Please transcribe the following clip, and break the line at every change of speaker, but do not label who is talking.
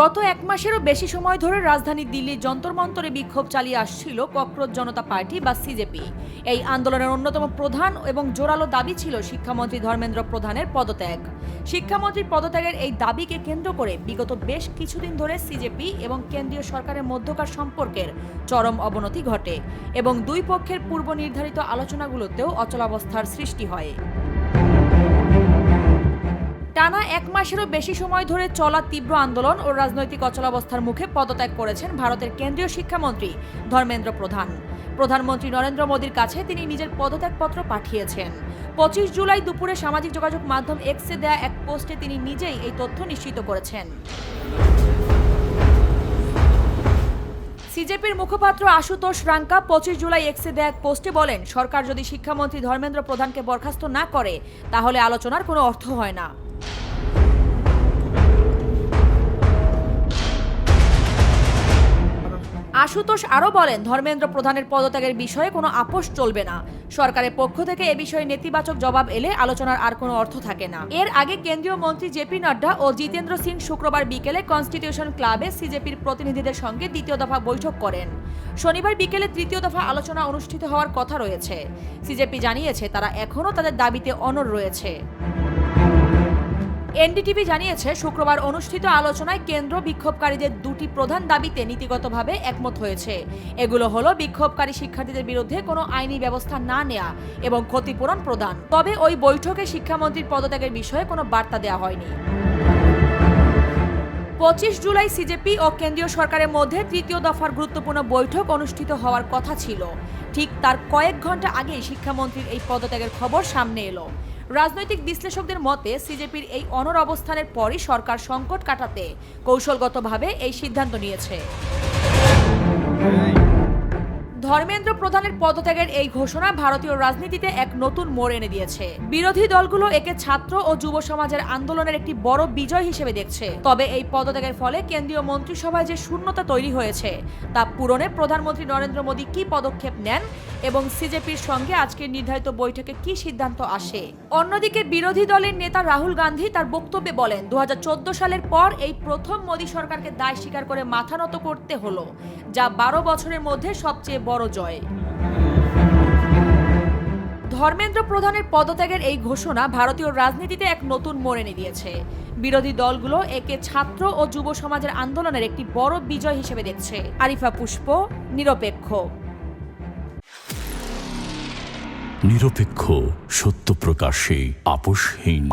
গত এক মাসেরও বেশি সময় ধরে রাজধানী দিল্লির যন্তর মন্তরে বিক্ষোভ চালিয়ে আসছিল ককরোচ জনতা পার্টি বা সিজেপি। এই আন্দোলনের অন্যতম প্রধান এবং জোরালো দাবি ছিল শিক্ষামন্ত্রী ধর্মেন্দ্র প্রধানের পদত্যাগ। শিক্ষামন্ত্রীর পদত্যাগের এই দাবিকে কেন্দ্র করে বিগত বেশ কিছুদিন ধরে সিজেপি এবং কেন্দ্রীয় সরকারের মধ্যকার সম্পর্কের চরম অবনতি ঘটে এবং দুই পক্ষের পূর্ব নির্ধারিত আলোচনাগুলোতেও অচলাবস্থার সৃষ্টি হয়। টানা এক মাসেরও বেশি সময় ধরে চলা তীব্র আন্দোলন ও রাজনৈতিক অচলাবস্থার মুখে পদত্যাগ করেছেন ভারতের কেন্দ্রীয় শিক্ষামন্ত্রী ধর্মেন্দ্র প্রধান। প্রধানমন্ত্রী নরেন্দ্র মোদীর কাছে তিনি নিজের পদত্যাগপত্র পাঠিয়েছেন। 25 জুলাই দুপুরে সামাজিক যোগাযোগ মাধ্যম এক্সে দেয়া এক পোস্টে তিনি নিজেই এই তথ্য নিশ্চিত করেছেন। সিজেপির মুখপাত্র আশুতোষ রাঙ্কা 25 জুলাই এক্সে দেয়া এক পোস্টে বলেন, সরকার যদি শিক্ষামন্ত্রী ধর্মেন্দ্র প্রধানকে বরখাস্ত না করে তাহলে আলোচনার কোনো অর্থ হয় না। আশুতোষ আরও বলেন, ধর্মেন্দ্র প্রধানের পদত্যাগের বিষয়ে কোনো আপোষ চলবে না। সরকারের পক্ষ থেকে এ বিষয়ে নেতিবাচক জবাব এলে আলোচনার আর কোনো অর্থ থাকে না। এর আগে কেন্দ্রীয় মন্ত্রী জেপি নাড্ডা ও জিতেন্দ্র সিং শুক্রবার বিকেলে কনস্টিটিউশন ক্লাবে সিজেপির প্রতিনিধিদের সঙ্গে দ্বিতীয় দফা বৈঠক করেন। শনিবার বিকেলে তৃতীয় দফা আলোচনা অনুষ্ঠিত হওয়ার কথা রয়েছে। সিজেপি জানিয়েছে তারা এখনও তাদের দাবিতে অনড় রয়েছে। এনডিটিভি জানিয়েছে, শুক্রবার অনুষ্ঠিত আলোচনায় কেন্দ্র বিক্ষোভকারীদের দুটি প্রধান দাবিতে নীতিগতভাবে একমত হয়েছে। এগুলো হলো বিক্ষোভকারী শিক্ষার্থীদের বিরুদ্ধে কোনো আইনি ব্যবস্থা না নেওয়া এবং ক্ষতিপূরণ প্রদান। তবে ওই বৈঠকে শিক্ষামন্ত্রীর পদত্যাগের বিষয়ে কোনো বার্তা দেওয়া হয়নি। 25 জুলাই সিজেপি ও কেন্দ্রীয় সরকারের মধ্যে তৃতীয় দফার গুরুত্বপূর্ণ বৈঠক অনুষ্ঠিত হওয়ার কথা ছিল। ঠিক তার কয়েক ঘন্টা আগেই শিক্ষামন্ত্রীর এই পদত্যাগের খবর সামনে এলো। রাজনৈতিক বিশ্লেষকদের মতে সিজেপির এই অনড় অবস্থানের পরই সরকার সংকট কাটাতে কৌশলগতভাবে এই সিদ্ধান্ত নিয়েছে। ধর্মেন্দ্র প্রধানের পদত্যাগের এই ঘোষণা ভারতীয় রাজনীতিতে এক নতুন মোড় এনে দিয়েছে। বিরোধী দলগুলো একে ছাত্র ও যুব সমাজের আন্দোলনের একটি বড় বিজয় হিসেবে দেখছে। তবে এই পদত্যাগের ফলে কেন্দ্রীয় মন্ত্রিসভায় যে শূন্যতা তৈরি হয়েছে তা পূরণে প্রধানমন্ত্রী নরেন্দ্র মোদী কি পদক্ষেপ নেন এবং সিজেপির সঙ্গে আজকের নির্ধারিত বৈঠকে কি সিদ্ধান্ত আসে। অন্যদিকে বিরোধী দলের নেতা রাহুল গান্ধী তার বক্তব্যে বলেন, 2014 সালের পর এই প্রথম মোদী সরকারকে দায় স্বীকার করে মাথা নত করতে হলো, যা 12 বছরের মধ্যে সবচেয়ে বড় জয়। ধর্মেন্দ্র প্রধানের পদত্যাগের এই ঘোষণা ভারতীয় রাজনীতিতে এক নতুন মোড় এনে দিয়েছে। বিরোধী দলগুলো একে ছাত্র ও যুব সমাজের আন্দোলনের একটি বড় বিজয় হিসেবে দেখছে। আরিফা পুষ্প, নিরপেক্ষ।
নিরপেক্ষ, সত্য প্রকাশে আপোষহীন।